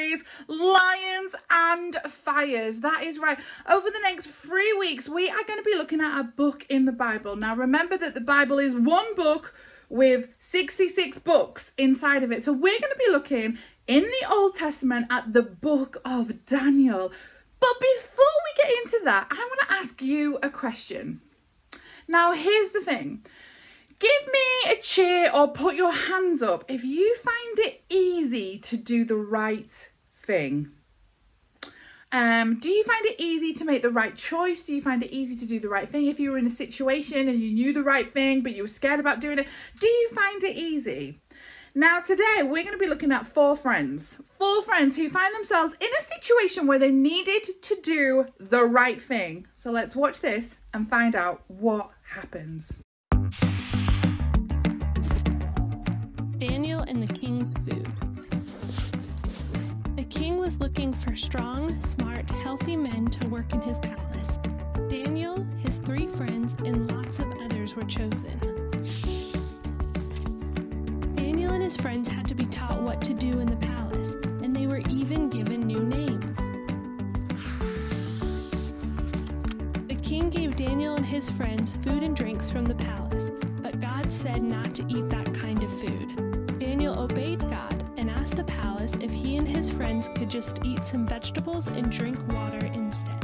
series, Lions and Fires. That is right. Over the next 3 weeks, we are going to be looking at a book in the Bible. Now, remember that the Bible is one book with 66 books inside of it. So we're going to be looking in the Old Testament at the book of Daniel. But before we get into that, I want to ask you a question. Now, here's the thing. Give me a cheer or put your hands up if you find it easy to do the right thing. Do you find it easy to make the right choice? Do you find it easy to do the right thing? If you were in a situation and you knew the right thing, but you were scared about doing it, do you find it easy? Now, today, we're going to be looking at four friends who find themselves in a situation where they needed to do the right thing. So let's watch this and find out what happens. Daniel and the king's food. The king was looking for strong, smart, healthy men to work in his palace. Daniel, his 3 friends, and lots of others were chosen. Daniel and his friends had to be taught what to do in the palace, and they were even given new names. The king gave Daniel and his friends food and drinks from the palace, but God said not to eat that kind of food. Daniel obeyed God and asked the palace if he and his friends could just eat some vegetables and drink water instead.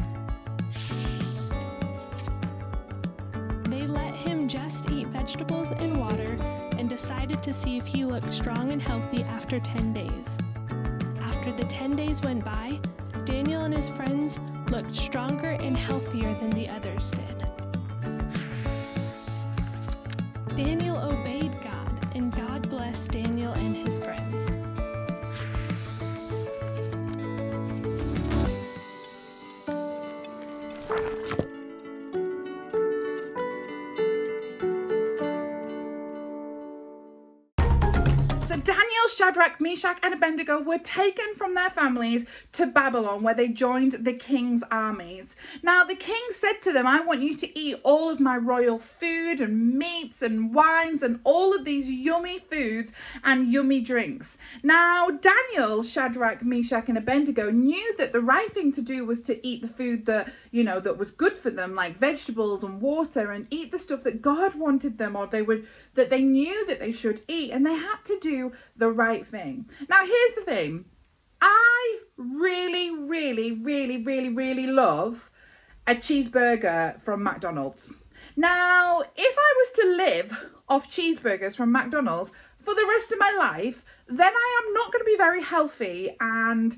They let him just eat vegetables and water and decided to see if he looked strong and healthy after 10 days. After the 10 days went by, Daniel and his friends looked stronger and healthier than the others did. Daniel obeyed God, and God blessed Daniel and his friends. So Daniel, Shadrach, Meshach and Abednego were taken from their families to Babylon, where they joined the king's armies. Now the king said to them, I want you to eat all of my royal food and meats and wines and all of these yummy foods and yummy drinks. Now Daniel, Shadrach, Meshach and Abednego knew that the right thing to do was to eat the food that, that was good for them, like vegetables and water, and eat the stuff that God wanted them, or that they knew that they should eat, and they had to do the right thing. Now here's the thing. I really love a cheeseburger from McDonald's. Now, if I was to live off cheeseburgers from McDonald's for the rest of my life, then I am not going to be very healthy, and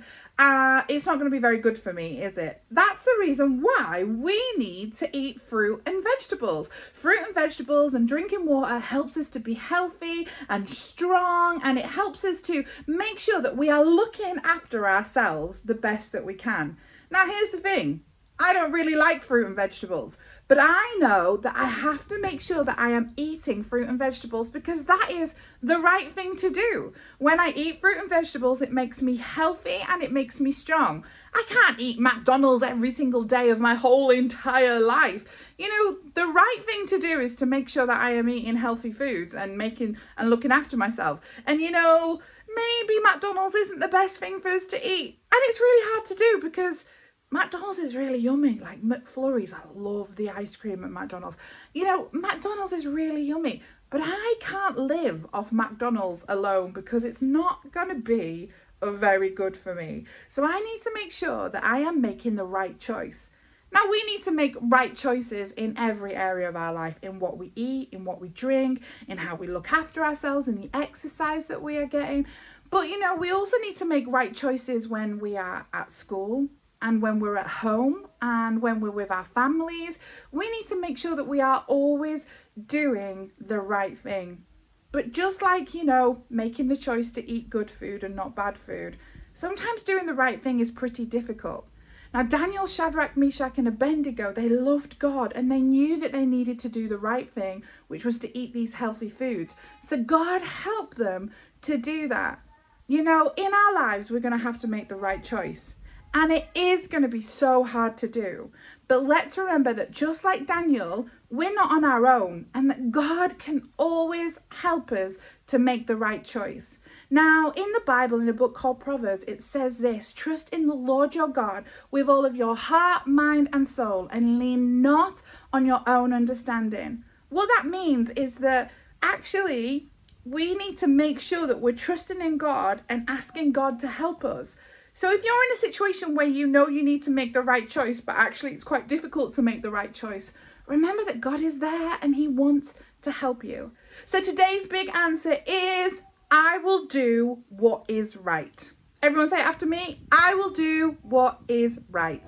it's not going to be very good for me, is it? That's the reason why we need to eat fruit and vegetables. Fruit and vegetables and drinking water helps us to be healthy and strong, and it helps us to make sure that we are looking after ourselves the best that we can. Now, here's the thing. I don't really like fruit and vegetables, but I know that I have to make sure that I am eating fruit and vegetables because that is the right thing to do. When I eat fruit and vegetables, it makes me healthy and it makes me strong. I can't eat McDonald's every single day of my whole entire life. The right thing to do is to make sure that I am eating healthy foods and looking after myself. And maybe McDonald's isn't the best thing for us to eat. And it's really hard to do because McDonald's is really yummy, like McFlurries. I love the ice cream at McDonald's. McDonald's is really yummy, but I can't live off McDonald's alone because it's not going to be very good for me. So I need to make sure that I am making the right choice. Now, we need to make right choices in every area of our life, in what we eat, in what we drink, in how we look after ourselves, in the exercise that we are getting. But, we also need to make right choices when we are at school, and when we're at home, and when we're with our families. We need to make sure that we are always doing the right thing. But just like, making the choice to eat good food and not bad food, sometimes doing the right thing is pretty difficult. Now, Daniel, Shadrach, Meshach and Abednego, they loved God and they knew that they needed to do the right thing, which was to eat these healthy foods. So God helped them to do that. In our lives, we're going to have to make the right choice. And it is going to be so hard to do. But let's remember that just like Daniel, we're not on our own, and that God can always help us to make the right choice. Now, in the Bible, in a book called Proverbs, it says this: trust in the Lord your God with all of your heart, mind, and soul, and lean not on your own understanding. What that means is that actually we need to make sure that we're trusting in God and asking God to help us. So if you're in a situation where you know you need to make the right choice, but actually it's quite difficult to make the right choice, remember that God is there and he wants to help you. So today's big answer is, I will do what is right. Everyone say it after me. I will do what is right.